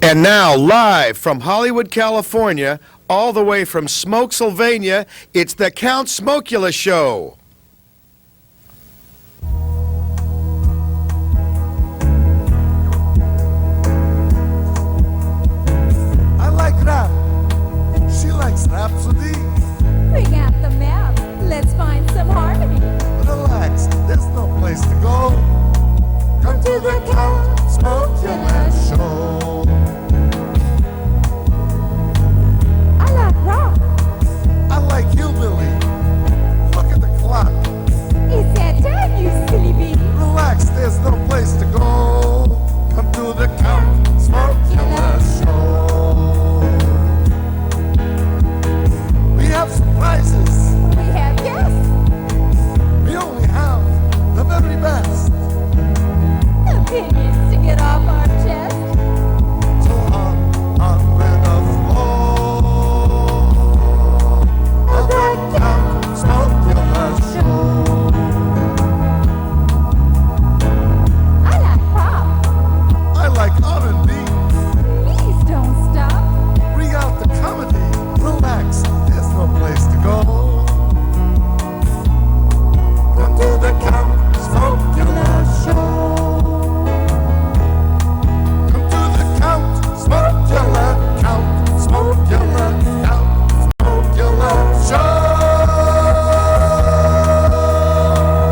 And now, live from Hollywood, California, all the way from Smokesylvania, it's the Count Smokula Show. I like rap. She likes Rhapsody. Bring out the map. Let's find some harmony. Relax, there's no place to go. Come to the Count Smokula Show. I like rock. I like hillbilly. Look at the clock. It's that time, you silly bee. Relax, there's no place to go. Come to the Count Smokula Show. We have surprises. We have guests. We only have the very best. Opinions to get off our chest. So on with the flow of the Count Smokula Show. I like pop. I like R&B. Please don't stop. Bring out the comedy. Relax, there's no place to go. Come to the Count Smokula Show. Come to the Count Smokula, Count Smokula, Count Smokula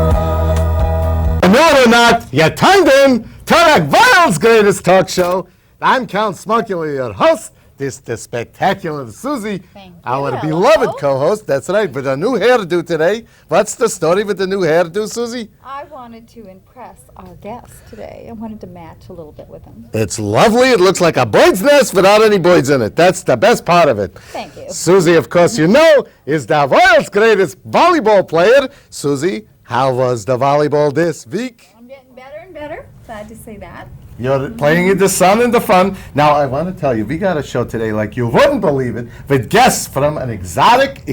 Show. Believe it or not, you tuned in to the world's greatest talk show. I'm Count Smokula, your host. This is the Spectacular Susi, Thank our you. beloved Hello. co-host. That's right, with a new hairdo today. What's the story with the new hairdo, Susi? I wanted to impress our guest today. I wanted to match a little bit with him. It's lovely. It looks like a bird's nest without any birds in it. That's the best part of it. Thank you. Susi, of course, you know, is the world's greatest volleyball player. Susi, how was the volleyball this week? I'm getting better and better. Glad to say that. You're playing in the sun and the fun. Now, I want to tell you, we got a show today like you wouldn't believe it, with guests from an exotic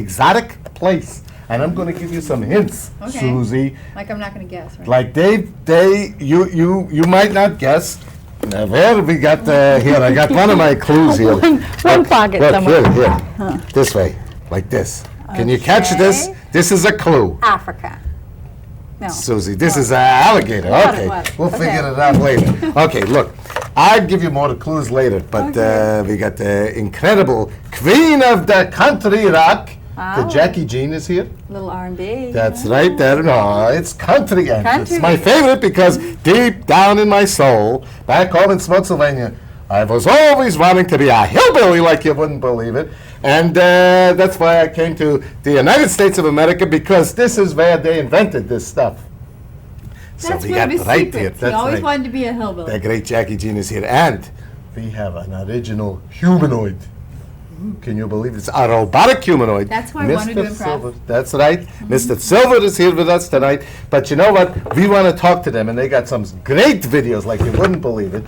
place. And I'm going to give you some hints, Okay. Susie. Like I'm not going to guess, right? Like you might not guess. Now, where we got here? I got one of my clues here. One pocket Look, somewhere. here. This way, like this. Can you catch this? Okay. This is a clue. Africa. No. Susie, this is an alligator. What, Okay, what? we'll Okay. figure it out later. Okay, look, I'll give you more clues later, but we got the incredible queen of the country rock. The Oh. Jacquie Jeanne is here. Little R&B. That's right there. No, it's country, and it's Country. my favorite because deep down in my soul, back home in Smokesylvania, I was always wanting to be a hillbilly like you wouldn't believe it. And that's why I came to the United States of America, because this is where they invented this stuff. That's we one of got his right secrets. here. He That's always right. wanted to be a hillbilly. The great Jacquie Jeanne is here. And we have an original humanoid. Can you believe it? It's a robotic humanoid. That's who I wanted to Mr. impress. Silver. That's right. Mr. Silver is here with us tonight. But you know what? We want to talk to them, and they got some great videos like you wouldn't believe it.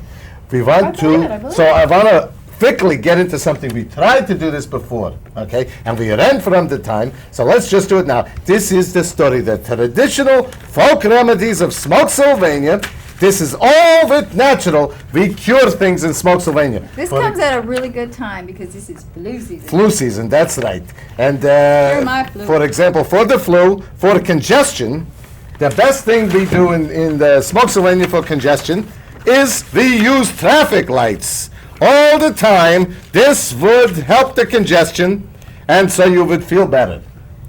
We want believe it, I to. believe So I want to quickly get into something. We tried to do this before, okay? And we ran from the time. So let's just do it now. This is the story, the traditional folk remedies of Smokesylvania. This is all with natural. We cure things in Smokesylvania. This For comes at a really good time because this is flu season. flu season, that's right. And my flu. for example, for the flu, for congestion, the best thing we do in the Smokesylvania for congestion is we use traffic lights all the time. This would help the congestion, and so you would feel better.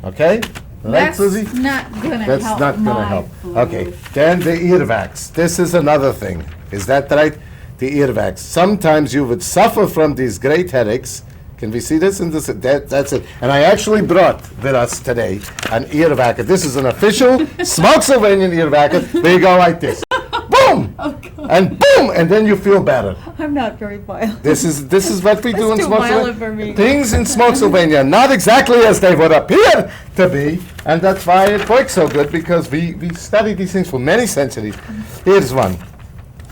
Okay? Right, That's Susie? not going to That's help not going to my help. flu. Okay, then the earwax. This is another thing. Is that right? The earwax. Sometimes you would suffer from these great headaches. Can we see this? And that's it. And I actually brought with us today an earwax. This is an official Smokesylvanian earwax. There you go like this. Boom! Oh, God. And boom! And then you feel better. I'm not very violent. This is what we do in That's too violent for me. Smokesylvania. Things in Smokesylvania, not exactly as they would appear to be, and that's why it works so good, because we study these things for many centuries. Here's one.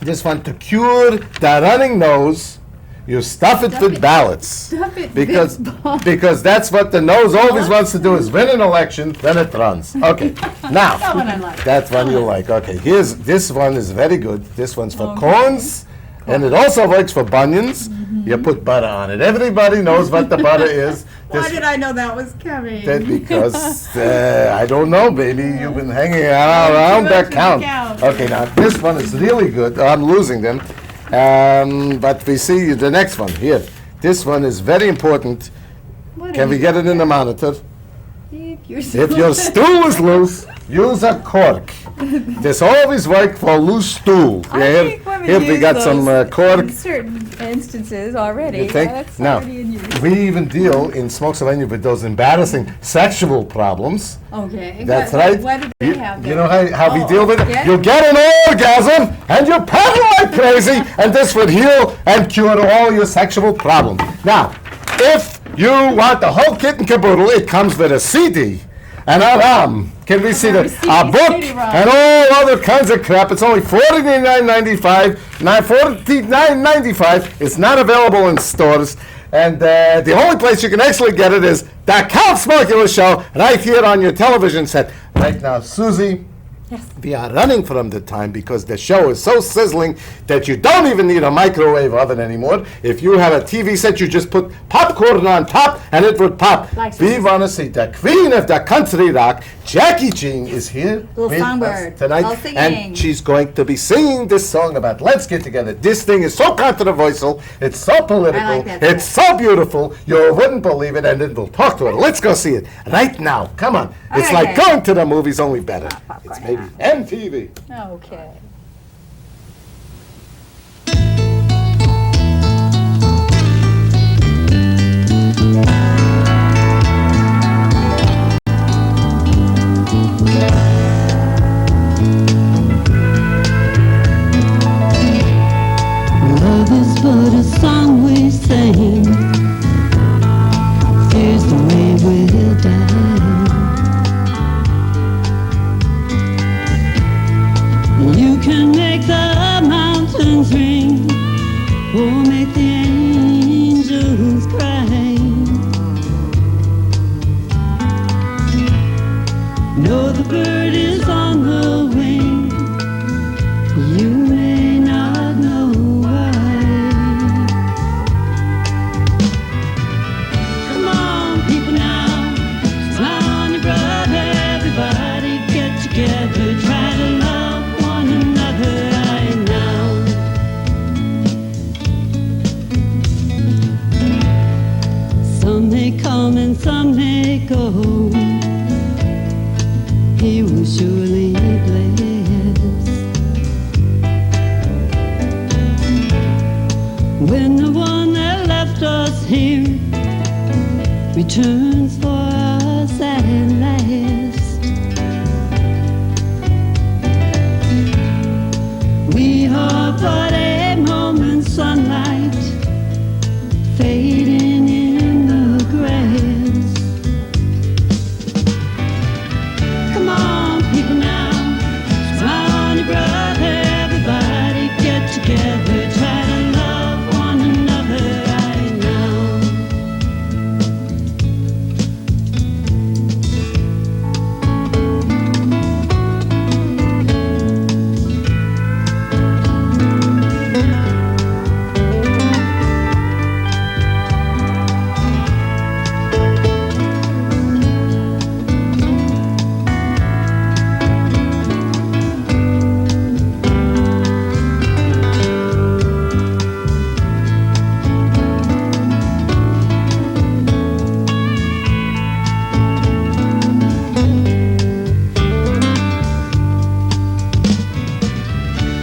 This one, to cure the running nose, you stuff it with ballots. Stuff it because with ballots. because that's what the nose always wants to do, is win an election, then it runs. Okay, now. That one I like. That's one you like. Okay, this one is very good. This one's for Okay. corns, and it also works for bunions. You put butter on it. Everybody knows what the butter is. Why did I know that was coming? Because, I don't know, baby. You've been hanging around that count. Okay, now this one is really good. I'm losing them. But we see the next one. Here. This one is very important. Can we get it in the monitor? If your stool is loose, use a cork. There's always work for a loose stool. I think women Here we use got some those cork. in certain instances already. You think? That's Now, already in use. we even deal in Smokesylvania with those embarrassing sexual problems. Okay. That's what, right. What do they have? You know how we deal with it? yeah. You get an orgasm and you paddle like crazy, and this would heal and cure all your sexual problems. Now, if you want the whole kit and caboodle, it comes with a CD and a ROM. Can we see that? A book and all other kinds of crap. It's only $49.95. $49.95. It's not available in stores. And the only place you can actually get it is the Count Smokula Show right here on your television set. Right now, Susie, we are running from the time because the show is so sizzling that you don't even need a microwave oven anymore. If you have a TV set, you just put popcorn on top and it would pop. We want to see the queen of the country rock, Jacquie Jeanne, is here Little with songbird. us tonight. All singing. And she's going to be singing this song about Let's Get Together. This thing is so controversial, it's so political, I like that it's so beautiful, you wouldn't believe it, and then we'll talk to her. Let's go see it right now. Come on. It's Okay. like going to the movies, only better. popcorn, It's maybe MTV. Okay. Love is but a song we sing. Here's the way we'll die. You can make the mountains ring, or make the angels cry. No, the bird is on the wing. You may not know why. Come on, people now, smile on your brother. Everybody get together, try to love one another right now. Some may come and some may go. He will surely bless when the one that left us here returns for us at last. We are but a moment's sunlight fading in the grass. Come on, people now, smile on your brother. Everybody get together, try to love one another right now.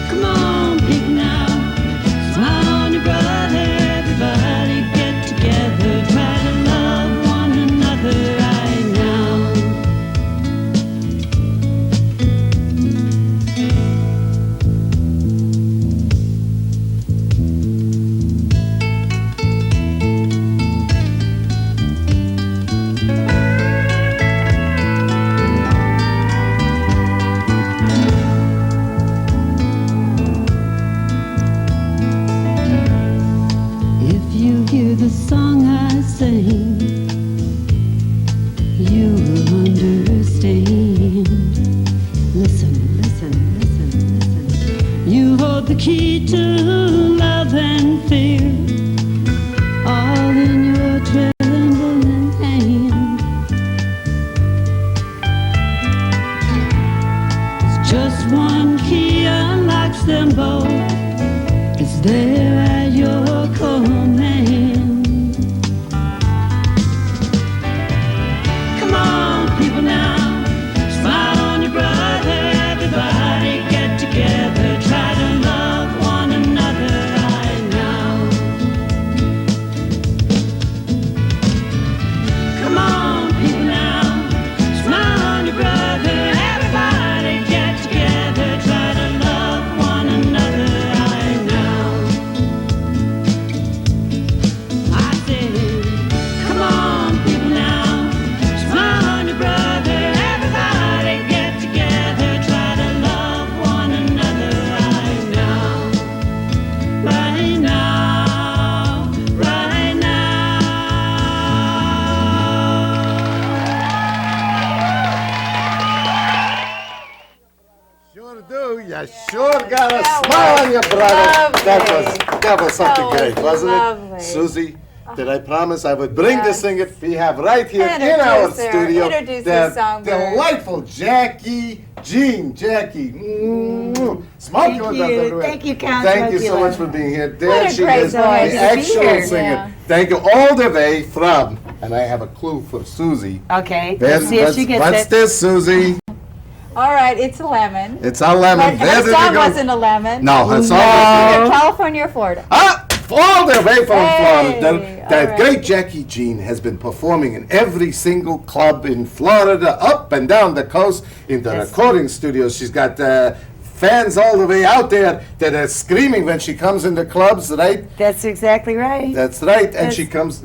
Come on, people now, smile on your brother. Everybody get together, try to love one another right now. If you hear the song I sing, you will understand. Listen, listen, listen, listen. You hold the key to love and fear. You sure got a smile on your brother. That was something great, wasn't lovely. it? Susie, did I promise I would bring the singer we have right here in Introduce our her. studio? Introduce the the songbird. delightful Jacquie Jeanne. Jacquie. Smokula. Thank you, Count Thank you so Smokula. much for being here. There What a she great is, the voice to be actual here. singer. Yeah. Thank you all the way from, and I have a clue for Susie. Okay, let's see if she gets What's it. this, Susie? All right, it's a lemon. It's a lemon. But There her did song you go. wasn't a lemon. No, her song Either was California or Florida. all the way from Hey, Florida. all That right. great Jacquie Jeanne has been performing in every single club in Florida, up and down the coast, in the recording studios. She's got fans all the way out there that are screaming when she comes in the clubs, right? That's exactly right. That's right. And she comes.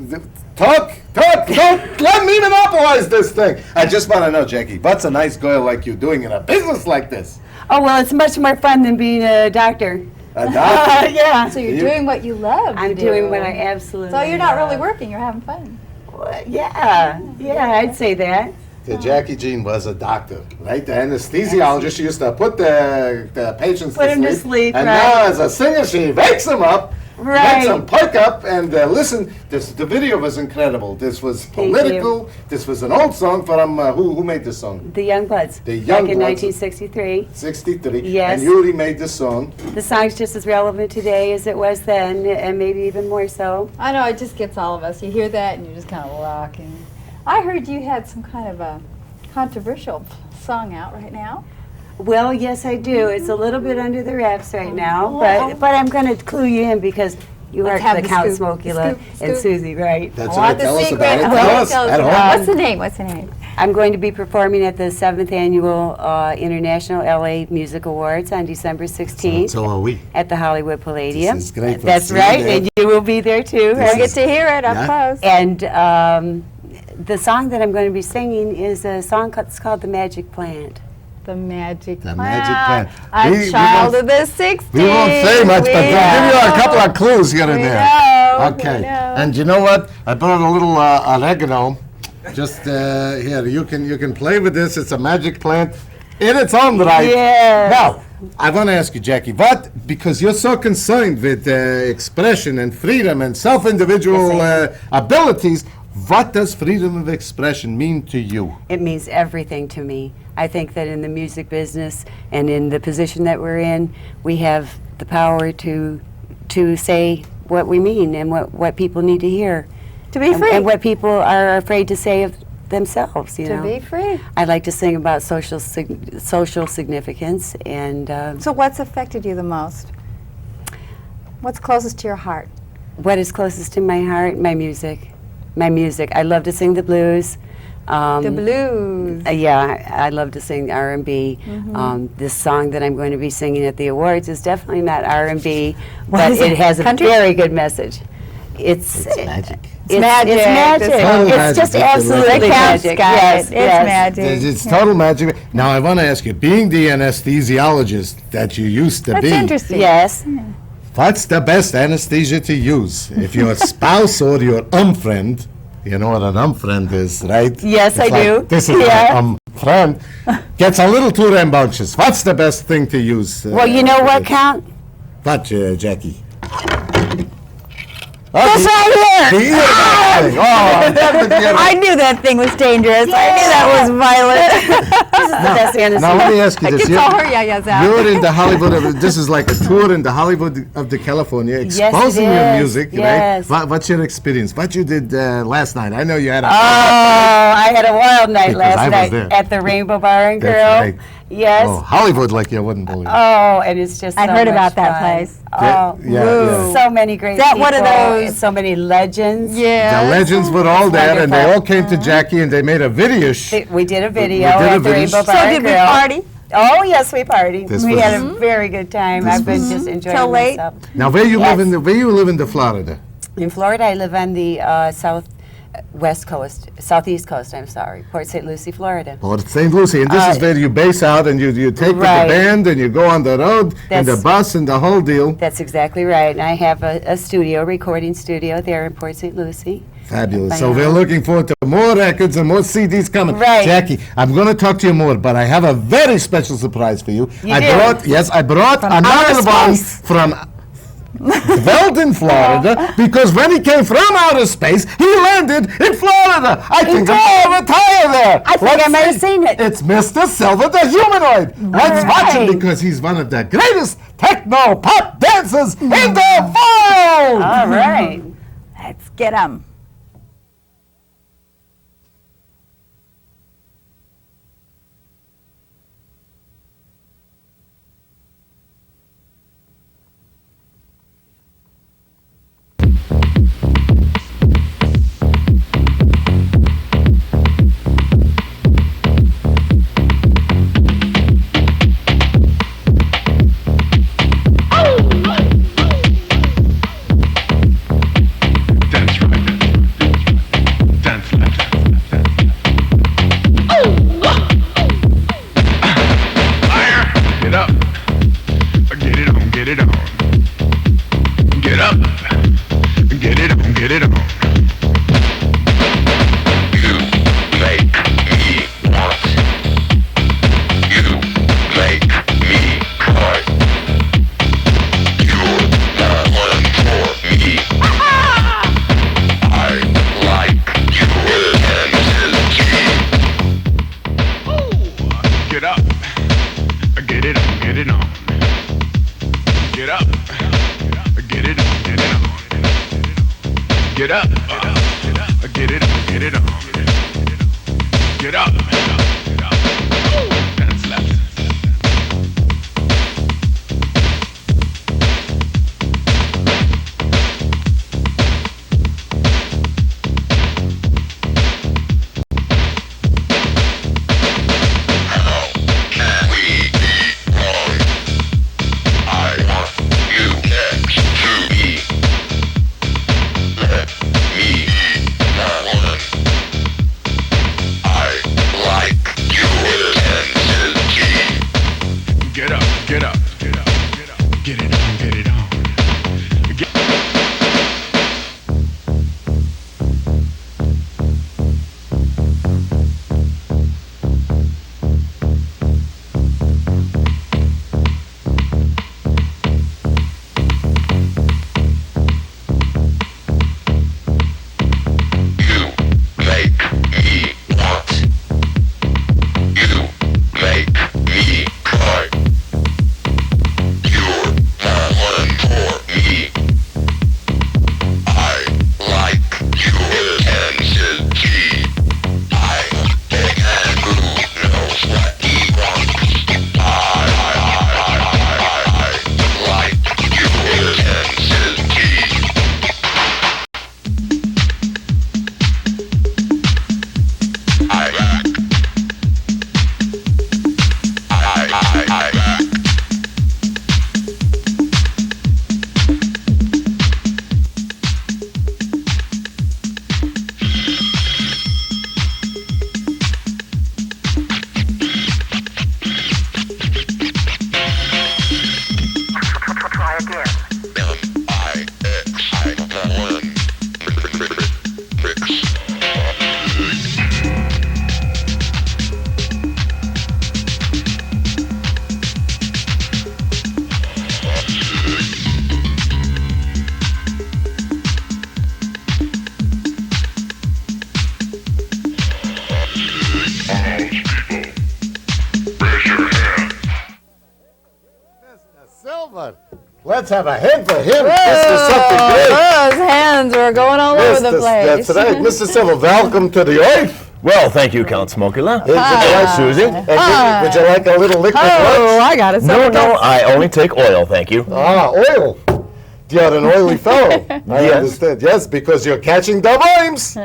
Talk! Don't let me monopolize this thing. I just want to know, Jacquie, what's a nice girl like you doing in a business like this? Oh, well, it's much more fun than being a doctor. A doctor? Yeah. So you're You- doing what you love. I'm to doing do. what I absolutely So you're not really love. working. You're having fun. Well, yeah, I'd say that. The Jacquie Jeanne was a doctor, right? The anesthesiologist. She used to put the patients Put 'em to sleep, And right. now, as a singer, she wakes them up, Right. makes them perk up, and listen. The video was incredible. This was Thank you. political. This was an old song from who made the song? The Young Bloods. The Back in Youngbloods. 1963. 63. Yes. And Yuri made the song. The song's just as relevant today as it was then, and maybe even more so. I know, it just gets all of us. You hear that and you're just kind of rocking. I heard you had some kind of a controversial song out right now. Well, yes, I do. It's a little bit under the wraps right now, Wow. but I'm going to clue you in because you Let's are have the the Count scoop, Smokula scoop, and scoop. Susie, right? That's I want the Tell us secret. about it. I Tell want us to tell at us home. about it. What's the name? What's the name? I'm going to be performing at the 7th Annual International LA Music Awards on December 16th So are we. at the Hollywood Palladium. This is great. We'll That's see you right, there. and you will be there too. We'll get to hear it up Yeah. close. And the song that I'm going to be singing is a song that's called The Magic Plant. The magic The plant. magic plant. A We child won't- of the 60s. We won't say much, but we'll give you a couple of clues here and We there. know, Okay. we know. And you know what? I brought a little oregano. Just here, you can play with this. It's a magic plant in its own right. Yes. Now, I want to ask you, Jacquie, because you're so concerned with expression and freedom and self-individual abilities, what does freedom of expression mean to you? It means everything to me. I think that in the music business and in the position that we're in, we have the power to say what we mean and what people need to hear. To be free. And what people are afraid to say of themselves, you To know. be free. I like to sing about social significance and So what's affected you the most? What's closest to your heart? what is closest to my heart, my music. My music. I love to sing the blues. The blues. Yeah, I love to sing R&B. Mm-hmm. This song that I'm going to be singing at the awards is definitely not R&B, but is it it? has a Country? very good message. It's magic. It's magic. It's magic. This Total It's magic. just It's absolutely The Count's magic. got Yes, it. It's yes. magic. It's total magic. Now, I want to ask you, being the anesthesiologist that you used to That's be, interesting. Yes. what's the best anesthesia to use? If your spouse or your friend, you know what an friend is, right? Yes, It's I do. This is Yeah. my friend. Gets a little too rambunctious. What's the best thing to use? Well, you know what, Count? What, Jacquie? This right here. The ear thing. Oh, I love the ear. I knew that thing was dangerous. I knew that was violent. This is the best anesthesia. Now, let me ask you I this. can tell her yaya's out. You're in the Hollywood this is like a tour in the Hollywood of the California, it exposing your is. music, Yes. right? What's your experience? What you did last night? I know you had a... Oh, I had a wild night Because I last was night there. at the Rainbow Bar and Grill. That's right. Yes. Oh, Hollywood like you wouldn't believe. Oh, and it's just I'd so heard much about that fun. place. Oh, yeah. so many great Is that people. one of those- and so many legends. Yeah. The legends were all there, and they wonderful. all came to Jacquie, and they made a video. We did a video did a at the video. Rainbow So Bar So and did we Grill. party? Oh, yes, we partied. This We was- had a very good time. I've been just enjoying Till late? myself. Now, where you Yes. where you live in the Florida? In Florida, I live on the southeast coast, I'm sorry, Port St. Lucie, Florida. Port St. Lucie, and this is where you base out, and you take with Right. the band, and you go on the road, and the That's- bus, and the whole deal. That's exactly right. And I have a studio, recording studio there in Port St. Lucie. Fabulous. I So know. we're looking forward to more records and more CDs coming. Right. Jackie, I'm going to talk to you more, but I have a very special surprise for you. You I do? brought another outer one space. from Weldon, Florida, because when he came from outer space, he landed in Florida. I think I'm going to retire there. I think I might have seen it. It's Mr. Silver the Humanoid. Let's watch him right. because he's one of the greatest techno pop dancers in the world. All right. Let's get 'em. Get up. Get it on, get it on. Get up. Get it on, get it on. You make me want. You make me cry. You're the one for me. I like your intensity. Get up. Get it on, get it on. Get up. Get it on, get it on. Get up. Get it on, get it on. Get up. Dance left. Get up, get up, get up, get up. Get it on, get it on. Get You make me want. You make me cry. You're the one for me. I like your intensity. I'm a big man who knows what he wants. I like your intensity. Try again. Silver. Let's have a hand for him. This is something great. Those hands were going all over the place. That's right. Mr. Silver, welcome to the earth. Well, thank you, Count Smokula. Hi. Susie. And would you like a little liquid Oh, lunch? I got it. No, I only take oil, thank you. Ah, oil. You're an oily fellow. I Yes. understand. Yes, because you're catching the worms.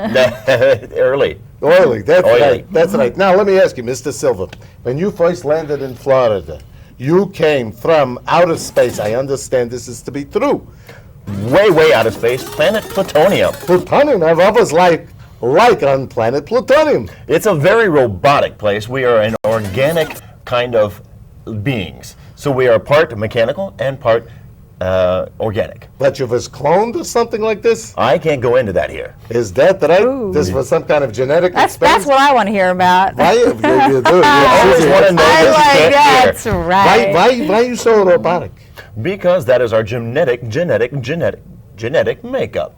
Early. Oily. That's Oily. right. That's right. Now, let me ask you, Mr. Silver, when you first landed in Florida, you came from outer space. I understand this is to be true. Way out of space, planet Plutonium. Plutonium, I've always like on planet Plutonium. It's a very robotic place. We are an organic kind of beings. So we are part mechanical and part organic. But you was cloned or something like this? I can't go into that here. Is that right? Ooh. This was some kind of genetic That's experiment? what I want to hear about. Why you do? You always Susie, want to know I this, you like can't that's hear. right. why you so robotic? Because that is our genetic makeup.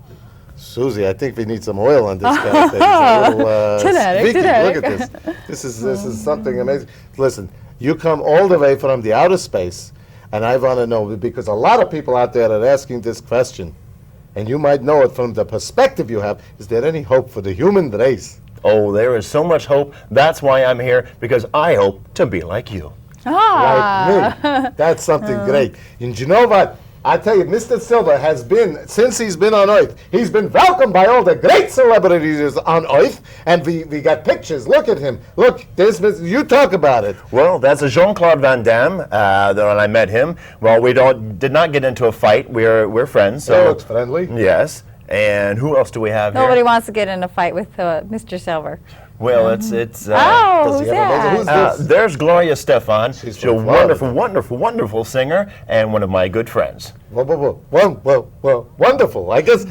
Susie, I think we need some oil on this guy. He's a little, Genetic, squeaky. genetic. Look at this. This is something amazing. Listen, you come all the way from the outer space, and I want to know, because a lot of people out there are asking this question, and you might know it from the perspective you have. Is there any hope for the human race? Oh, there is so much hope. That's why I'm here, because I hope to be like you. Like me. That's something great. And you know what? I tell you, Mr. Silver has been, since he's been on Earth, he's been welcomed by all the great celebrities on Earth, and we got pictures. Look at him. Look, you talk about it. Well, that's a Jean-Claude Van Damme. When I met him, well, we did not get into a fight. We're friends. He So looks friendly. yes. And who else do we have Nobody here? wants to get in a fight with Mr. Silver. Well, it's Does Oh, he who's have a- who's that? this? there's Gloria Stefan. She's She's a from Florida. wonderful singer and one of my good friends. Well, wonderful. I guess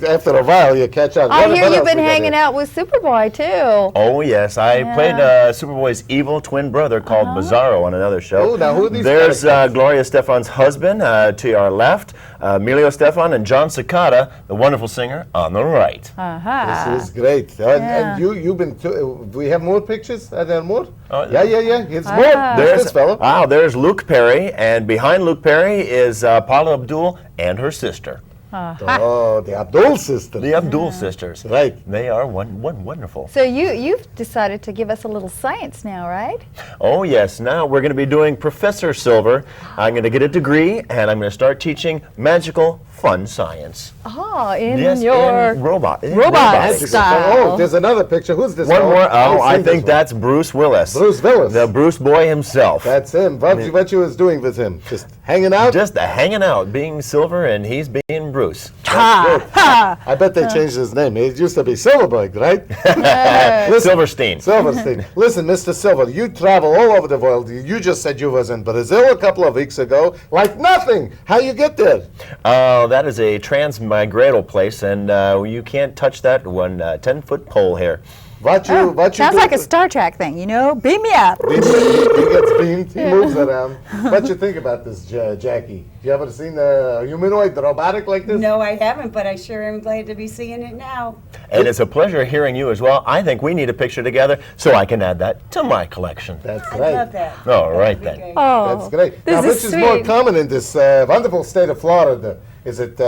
after a while you catch on. I What hear else you've we been got hanging here? out with Superboy, too. Oh yes, I played Superboy's evil twin brother called Bizarro on another show. Oh, now who are these There's characters? Gloria Stefan's husband to our left, Emilio Stefan, and John Cicada, the wonderful singer, on the right. Uh-huh. This is great. And you've been. We have more pictures. Are there more? Oh, yeah. It's more. There's this fellow. There's Luke Perry, and behind Luke Perry is Paula Abdul and her sister, Oh, the Abdul sister. the Abdul sisters. Right. They are wonderful. So you've decided to give us a little science now, right? Oh yes, now we're going to be doing Professor Silver. I'm going to get a degree, and I'm going to start teaching magical, fun science. Oh, in Yes, your in robot robot style. Oh, there's another picture. Who's this? One more. Oh, I seen think this one. that's Bruce Willis. Bruce Willis. The Bruce boy himself. That's him. What you was doing with him? Just hanging out? Just hanging out, being Silver, and he's being Bruce. I bet they changed his name. It used to be Silverberg, right? Silverstein. Silverstein. Listen, Mr. Silver, you travel all over the world. You just said you was in Brazil a couple of weeks ago. Like nothing. How you get there? That is a transmigradal place, and you can't touch that one 10-foot pole here. What you Sounds do like a to- Star Trek thing, you know? Beam me up. He gets beamed. He moves around. What you think about this, Jackie? You ever seen a humanoid robotic like this? No, I haven't, but I sure am glad to be seeing it now. And it's a pleasure hearing you as well. I think we need a picture together so I can add that to my collection. That's I right. love that. All right, That'd be then. great. Oh, That's great. This Now, is which is more sweet. common in this wonderful state of Florida? Is it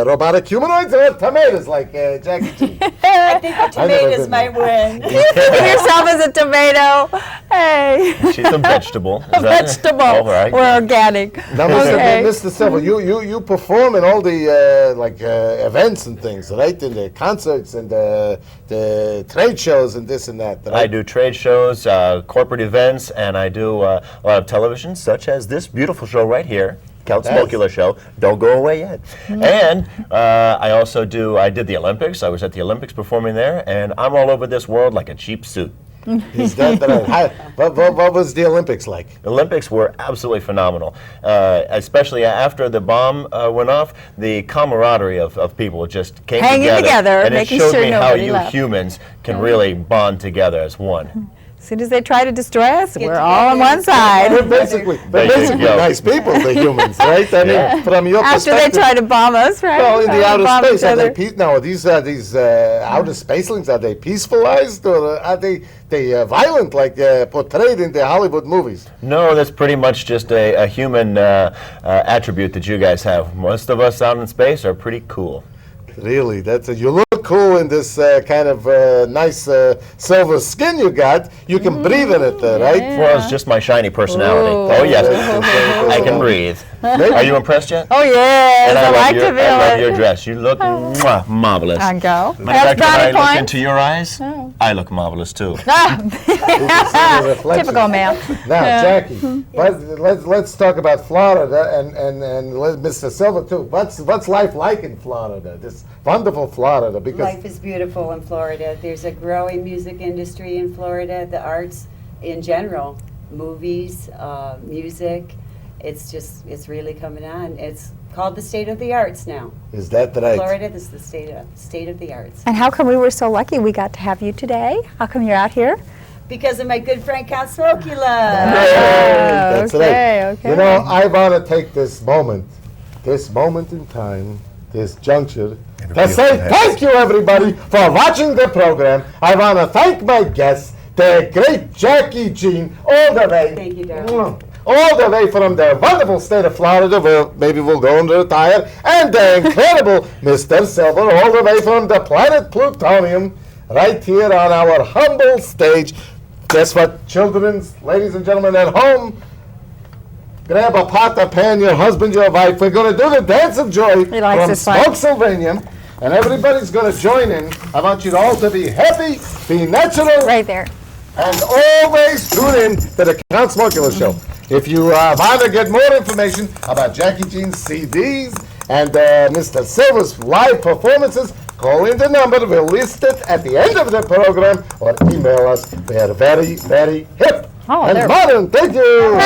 robotic humanoids or tomatoes like Jackie Jeanne? I think the I never tomatoes been might win. You think of yourself as a tomato. Hey. She's a vegetable. A Is that- vegetable. All right. We're organic. Now, Okay. Mr. Silver, you perform in all the events and things, right? In the concerts and the trade shows and this and that. Right? I do trade shows, corporate events, and I do a lot of television, such as this beautiful show right here, Count Yes. Smokula Show. Don't go away yet. And I did the Olympics. I was at the Olympics performing there, and I'm all over this world like a cheap suit. Is that right? What was the Olympics like? The Olympics were absolutely phenomenal, especially after the bomb went off. The camaraderie of people just came Hanging together, and it making showed sure me how nobody you left. humans can really bond together as one. As soon as they try to destroy us, we're together all on and one stay side. They're basically There you go. nice people, the humans, right? I mean, from your After they perspective. try to bomb us, right? Well, in Try the to outer bomb space, each are they other. now? Are these outer spacelings? Are they peacefulized or are they violent, like portrayed in the Hollywood movies? No, that's pretty much just a human attribute that you guys have. Most of us out in space are pretty cool. Really, you look cool in this kind of nice silver skin you got. You can breathe in it, right? Well, it's just my shiny personality. Ooh. Oh, yes, I can breathe. Are you impressed yet? Oh, yes. And I like to feel I love it. your dress. You look marvelous. I go. Matter of fact, when Brownie I look points. into your eyes, I look marvelous too. Typical male. Now, Jackie, let's talk about Florida and Mr. Silver too. What's life like in Florida? This wonderful Florida, because Life is beautiful in Florida. There's a growing music industry in Florida, the arts in general, movies, music, it's really coming on. It's called the state of the arts now. Is that right? Florida is the state of the arts. And how come we were so lucky we got to have you today? How come you're out here? Because of my good friend Count Smokula. That's okay, right. okay. You know, I want to take this moment in time, this juncture, to say thank you, everybody, for watching the program. I want to thank my guests, the great Jacquie Jeanne, all the way. Thank you, darling. All the way from the wonderful state of Florida, where maybe we'll go and retire, and the incredible Mr. Silver, all the way from the planet Plutonium, right here on our humble stage. Guess what, children, ladies and gentlemen at home? Grab a pot, a pan, your husband, your wife. We're going to do the Dance of Joy He likes from this one. Spokesylvania, and everybody's going to join in. I want you all to be happy, be natural, Right there. and always tune in to the Count Smokula Show. If you want to get more information about Jacquie Jeanne's CDs and Mr. Silver's live performances, call in the number. We'll list it at the end of the program, or email us. We are very, very hip Oh, and there- modern. Thank you. Oh,